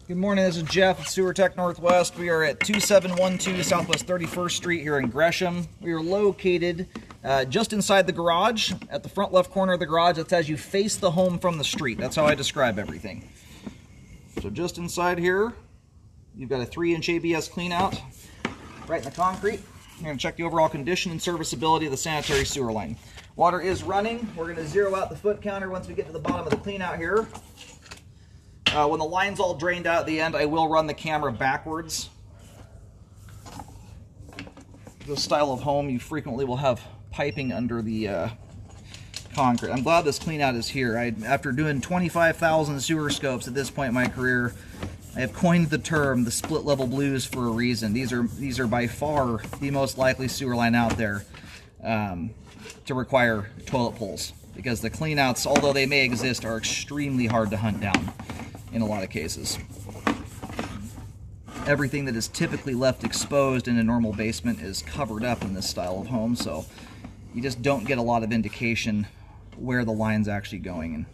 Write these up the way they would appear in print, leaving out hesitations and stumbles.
Good morning, this is Jeff at Sewer Tech Northwest. We are at 2712 Southwest 31st Street here in Gresham. We are located just inside the garage, at the front left corner of the garage. That's as you face the home from the street. That's how I describe everything. So just inside here, you've got a 3-inch ABS cleanout right in the concrete. We're going to check the overall condition and serviceability of the sanitary sewer line. Water is running. We're going to zero out the foot counter once we get to the bottom of the cleanout here. When the line's all drained out at the end, I will run the camera backwards. This style of home, you frequently will have piping under the concrete. I'm glad this cleanout is here. After doing 25,000 sewer scopes at this point in my career, I have coined the term the split level blues for a reason. These are by far the most likely sewer line out there to require toilet poles, because the cleanouts, although they may exist, are extremely hard to hunt down in a lot of cases. Everything that is typically left exposed in a normal basement is covered up in this style of home, so you just don't get a lot of indication where the line's actually going. And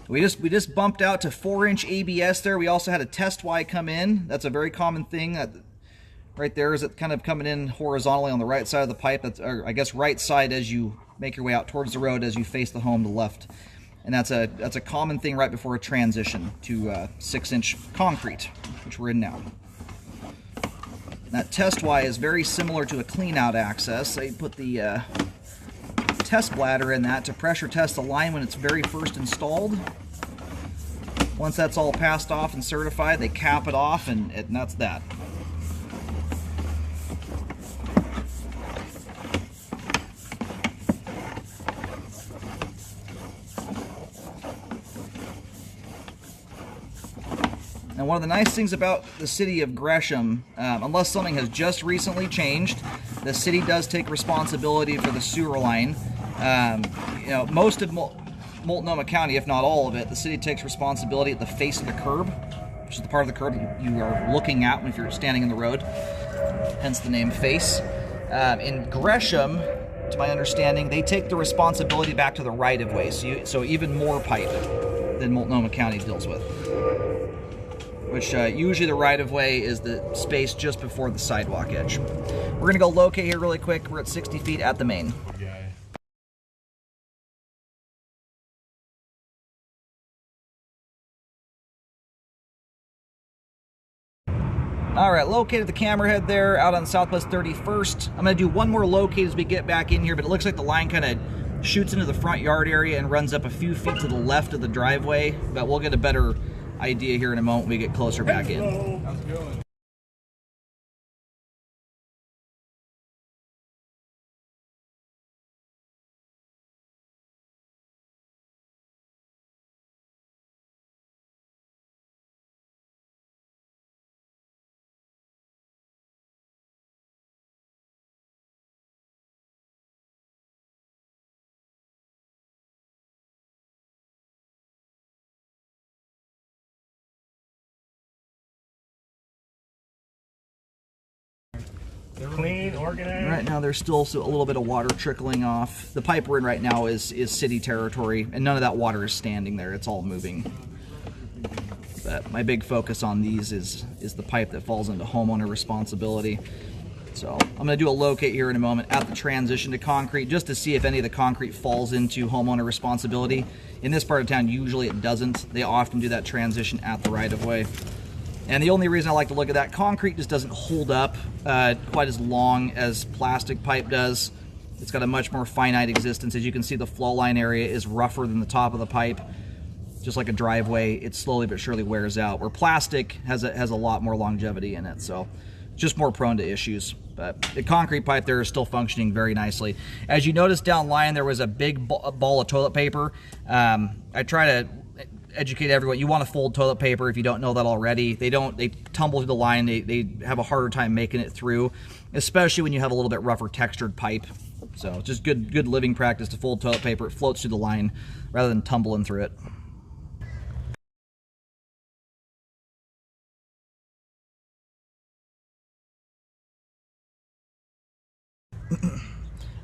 we just bumped out to 4-inch ABS there. We also had a test Y come in. That's a very common thing. That right there is it kind of coming in horizontally on the right side of the pipe. That's, or I guess right side as you make your way out towards the road as you face the home to the left. And that's a common thing right before a transition to 6-inch concrete, which we're in now. That test Y is very similar to a clean-out access. I put the test bladder in that to pressure test the line when it's very first installed. Once that's all passed off and certified, they cap it off, and that's that. And one of the nice things about the city of Gresham, unless something has just recently changed, the city does take responsibility for the sewer line. You know, most of Multnomah County, if not all of it, the city takes responsibility at the face of the curb, which is the part of the curb you are looking at if you're standing in the road, hence the name face. In Gresham, to my understanding, they take the responsibility back to the right-of-way, so even more pipe than Multnomah County deals with. Which usually the right-of-way is the space just before the sidewalk edge. We're going to go locate here really quick. We're at 60 feet at the main. All right, located the camera head there out on Southwest 31st. I'm going to do one more locate as we get back in here, but it looks like the line kind of shoots into the front yard area and runs up a few feet to the left of the driveway, but we'll get a better idea here in a moment when we get closer back in. How's it going? Clean, organized. Right now there's still a little bit of water trickling off. The pipe we're in right now is city territory, and none of that water is standing there. It's all moving. But my big focus on these is the pipe that falls into homeowner responsibility. So I'm going to do a locate here in a moment at the transition to concrete just to see if any of the concrete falls into homeowner responsibility. In this part of town, usually it doesn't. They often do that transition at the right-of-way. And the only reason I like to look at that, concrete just doesn't hold up quite as long as plastic pipe does. It's got a much more finite existence. As you can see, the flow line area is rougher than the top of the pipe. Just like a driveway, it slowly but surely wears out, where plastic has a lot more longevity in it. So just more prone to issues. But the concrete pipe there is still functioning very nicely. As you notice down line, there was a big ball of toilet paper. I try to educate everyone. You want to fold toilet paper if you don't know that already. They tumble through the line. They have a harder time making it through, especially when you have a little bit rougher textured pipe. So just good living practice to fold toilet paper. It floats through the line rather than tumbling through it.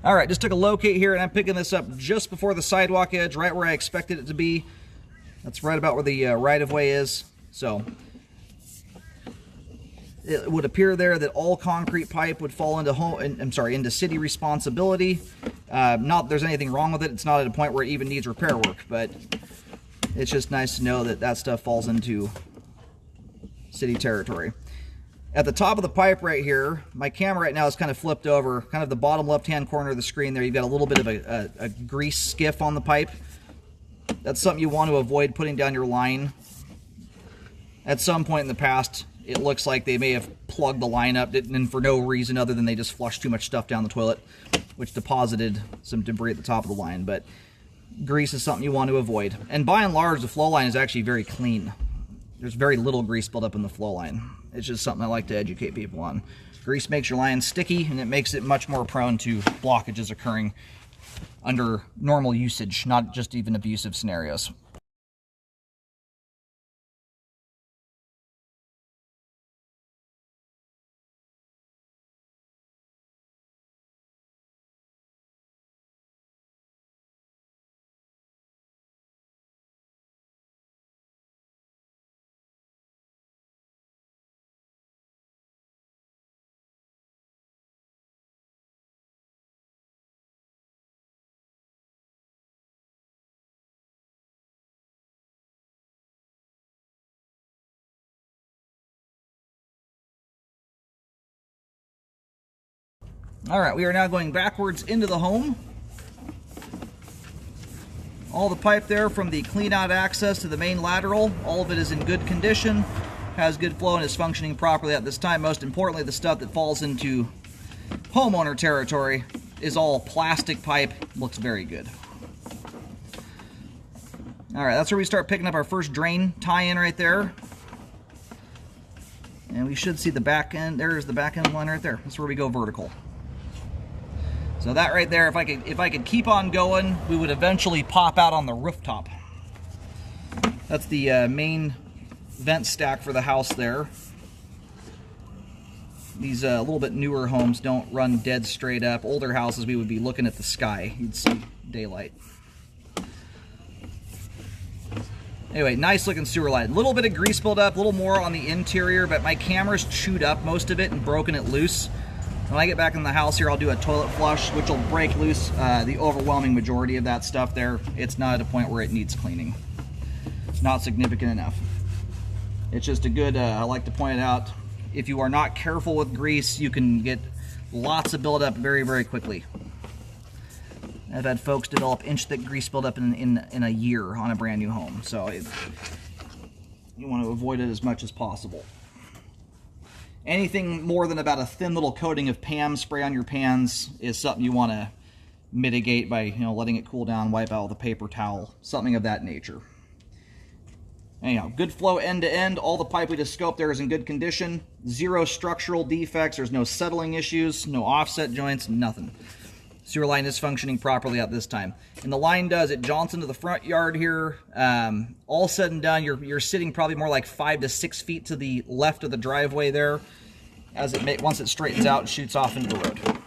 All right, just took a locate here, and I'm picking this up just before the sidewalk edge, right where I expected it to be. That's right about where the right-of-way is. So It would appear there that all concrete pipe would fall into into city responsibility. Not that there's anything wrong with it. It's not at a point where it even needs repair work, but it's just nice to know that that stuff falls into city territory. At the top of the pipe right here, my camera right now is kind of flipped over, kind of the bottom left-hand corner of the screen there. You've got a little bit of a grease skiff on the pipe. That's something you want to avoid putting down your line. At some point in the past, it looks like they may have plugged the line up and for no reason other than they just flushed too much stuff down the toilet, which deposited some debris at the top of the line. But grease is something you want to avoid. And by and large, the flow line is actually very clean. There's very little grease built up in the flow line. It's just something I like to educate people on. Grease makes your line sticky, and it makes it much more prone to blockages occurring under normal usage, not just even abusive scenarios. All right, we are now going backwards into the home. All the pipe there from the clean out access to the main lateral, all of it is in good condition, has good flow, and is functioning properly at this time. Most importantly, the stuff that falls into homeowner territory is all plastic pipe, looks very good. All right, that's where we start picking up our first drain tie-in right there. And we should see the back end. There's the back end line right there. That's where we go vertical. So that right there, if I could keep on going, we would eventually pop out on the rooftop. That's the main vent stack for the house there. These a little bit newer homes don't run dead straight up. Older houses, we would be looking at the sky. You'd see daylight. Anyway, nice looking sewer line. A little bit of grease buildup, a little more on the interior, but my camera's chewed up most of it and broken it loose. When I get back in the house here, I'll do a toilet flush, which will break loose the overwhelming majority of that stuff there. It's not at a point where it needs cleaning. Not significant enough. It's just a good, I like to point it out, if you are not careful with grease, you can get lots of buildup very, very quickly. I've had folks develop inch-thick grease buildup in a year on a brand new home, so you want to avoid it as much as possible. Anything more than about a thin little coating of PAM spray on your pans is something you want to mitigate by, letting it cool down, wipe out with a paper towel, something of that nature. Anyhow, good flow end to end. All the pipe we just scoped there is in good condition. Zero structural defects. There's no settling issues, no offset joints, nothing. Sewer line is functioning properly at this time. And the line it jaunts into the front yard here. All said and done, you're sitting probably more like 5 to 6 feet to the left of the driveway there. Once it straightens out and shoots off into the road.